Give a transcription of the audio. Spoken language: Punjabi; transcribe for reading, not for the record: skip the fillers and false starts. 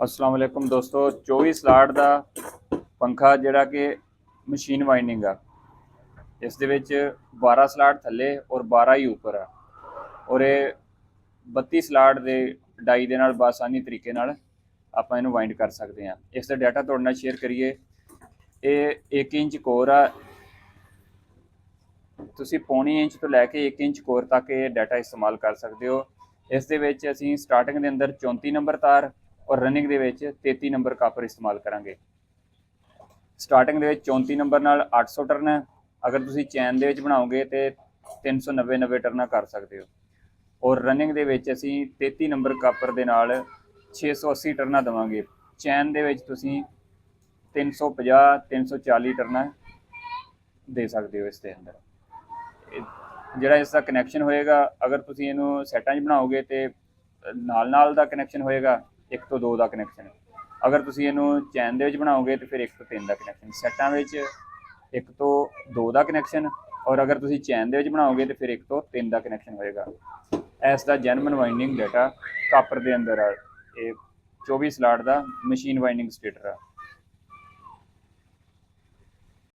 अस्सलाम वालेकुम दोस्तों। 24 ਸਲਾਟ ਦਾ पंखा ਜਿਹੜਾ ਕਿ ਮਸ਼ੀਨ ਵਾਈਂਡਿੰਗ ਆ। ਇਸ ਦੇ ਵਿੱਚ 12 ਸਲਾਟ ਥੱਲੇ ਔਰ 12 ਹੀ ਉੱਪਰ ਆ ਔਰ ਇਹ 32 ਸਲਾਟ ਦੇ ਡਾਈ ਦੇ ਨਾਲ ਆਸਾਨੀ ਤਰੀਕੇ ਨਾਲ ਆਪਾਂ ਇਹਨੂੰ ਵਾਈਂਡ ਕਰ ਸਕਦੇ ਹਾਂ। ਇਸ ਦਾ ਡਾਟਾ ਤੁਹਾਡੇ ਨਾਲ ਸ਼ੇਅਰ ਕਰੀਏ। ਇਹ 1 ਇੰਚ ਕੋਰ ਆ, ਤੁਸੀਂ ਪੌਣੀ ਇੰਚ ਤੋਂ ਲੈ ਕੇ 1 ਇੰਚ ਕੋਰ ਤੱਕ ਇਹ ਡਾਟਾ ਇਸਤੇਮਾਲ ਕਰ ਸਕਦੇ ਹੋ। ਇਸ ਦੇ ਵਿੱਚ ਅਸੀਂ ਸਟਾਰਟਿੰਗ ਦੇ ਅੰਦਰ 34 ਨੰਬਰ ਤਾਰ और रनिंग ਦੇ ਵਿੱਚ 33 ਨੰਬਰ ਕਾਪਰ ਇਸਤੇਮਾਲ ਕਰਾਂਗੇ। ਸਟਾਰਟਿੰਗ ਦੇ ਵਿੱਚ 34 ਨੰਬਰ ਨਾਲ 800 ਟਰਨ ਹੈ। ਅਗਰ ਤੁਸੀਂ ਚੈਨ ਦੇ ਵਿੱਚ ਬਣਾਓਗੇ ਤੇ 390 ਟਰਨਾਂ ਕਰ ਸਕਦੇ ਹੋ ਔਰ ਰਨਿੰਗ ਦੇ ਵਿੱਚ ਅਸੀਂ 33 ਨੰਬਰ ਕਾਪਰ ਦੇ ਨਾਲ 680 ਟਰਨਾਂ ਦੇਵਾਂਗੇ। ਚੈਨ ਦੇ ਵਿੱਚ ਤੁਸੀਂ 350 340 ਟਰਨਾਂ ਦੇ ਸਕਦੇ ਹੋ। ਇਸ ਦੇ ਅੰਦਰ ਜਿਹੜਾ ਇਸ ਦਾ ਕਨੈਕਸ਼ਨ ਹੋਏਗਾ, ਅਗਰ ਤੁਸੀਂ ਇਹਨੂੰ ਸੈਟਾਂ 'ਚ ਬਣਾਓਗੇ ਤੇ ਨਾਲ ਦਾ ਕਨੈਕਸ਼ਨ ਹੋਏਗਾ, 1 ਤੋਂ 2 ਦਾ ਕਨੈਕਸ਼ਨ। ਅਗਰ ਤੁਸੀਂ ਇਹਨੂੰ ਚੈਨ ਦੇ ਵਿੱਚ ਬਣਾਓਗੇ ਤੇ ਫਿਰ 1 ਤੋਂ 3 ਦਾ ਕਨੈਕਸ਼ਨ। ਸੈਟਾਂ ਵਿੱਚ 1 ਤੋਂ 2 ਦਾ ਕਨੈਕਸ਼ਨ ਔਰ ਅਗਰ ਤੁਸੀਂ ਚੈਨ ਦੇ ਵਿੱਚ ਬਣਾਓਗੇ ਤੇ ਫਿਰ 1 ਤੋਂ 3 ਦਾ ਕਨੈਕਸ਼ਨ ਹੋਏਗਾ। ਇਸ ਦਾ ਜੈਨੂਇਨ ਵਾਈਂਡਿੰਗ ਡਾਟਾ ਕਾਪਰ ਦੇ ਅੰਦਰ ਆ। ਇਹ 24 ਸਲਾਟ ਦਾ ਮਸ਼ੀਨ ਵਾਈਂਡਿੰਗ ਸਟੇਟਰ ਆ।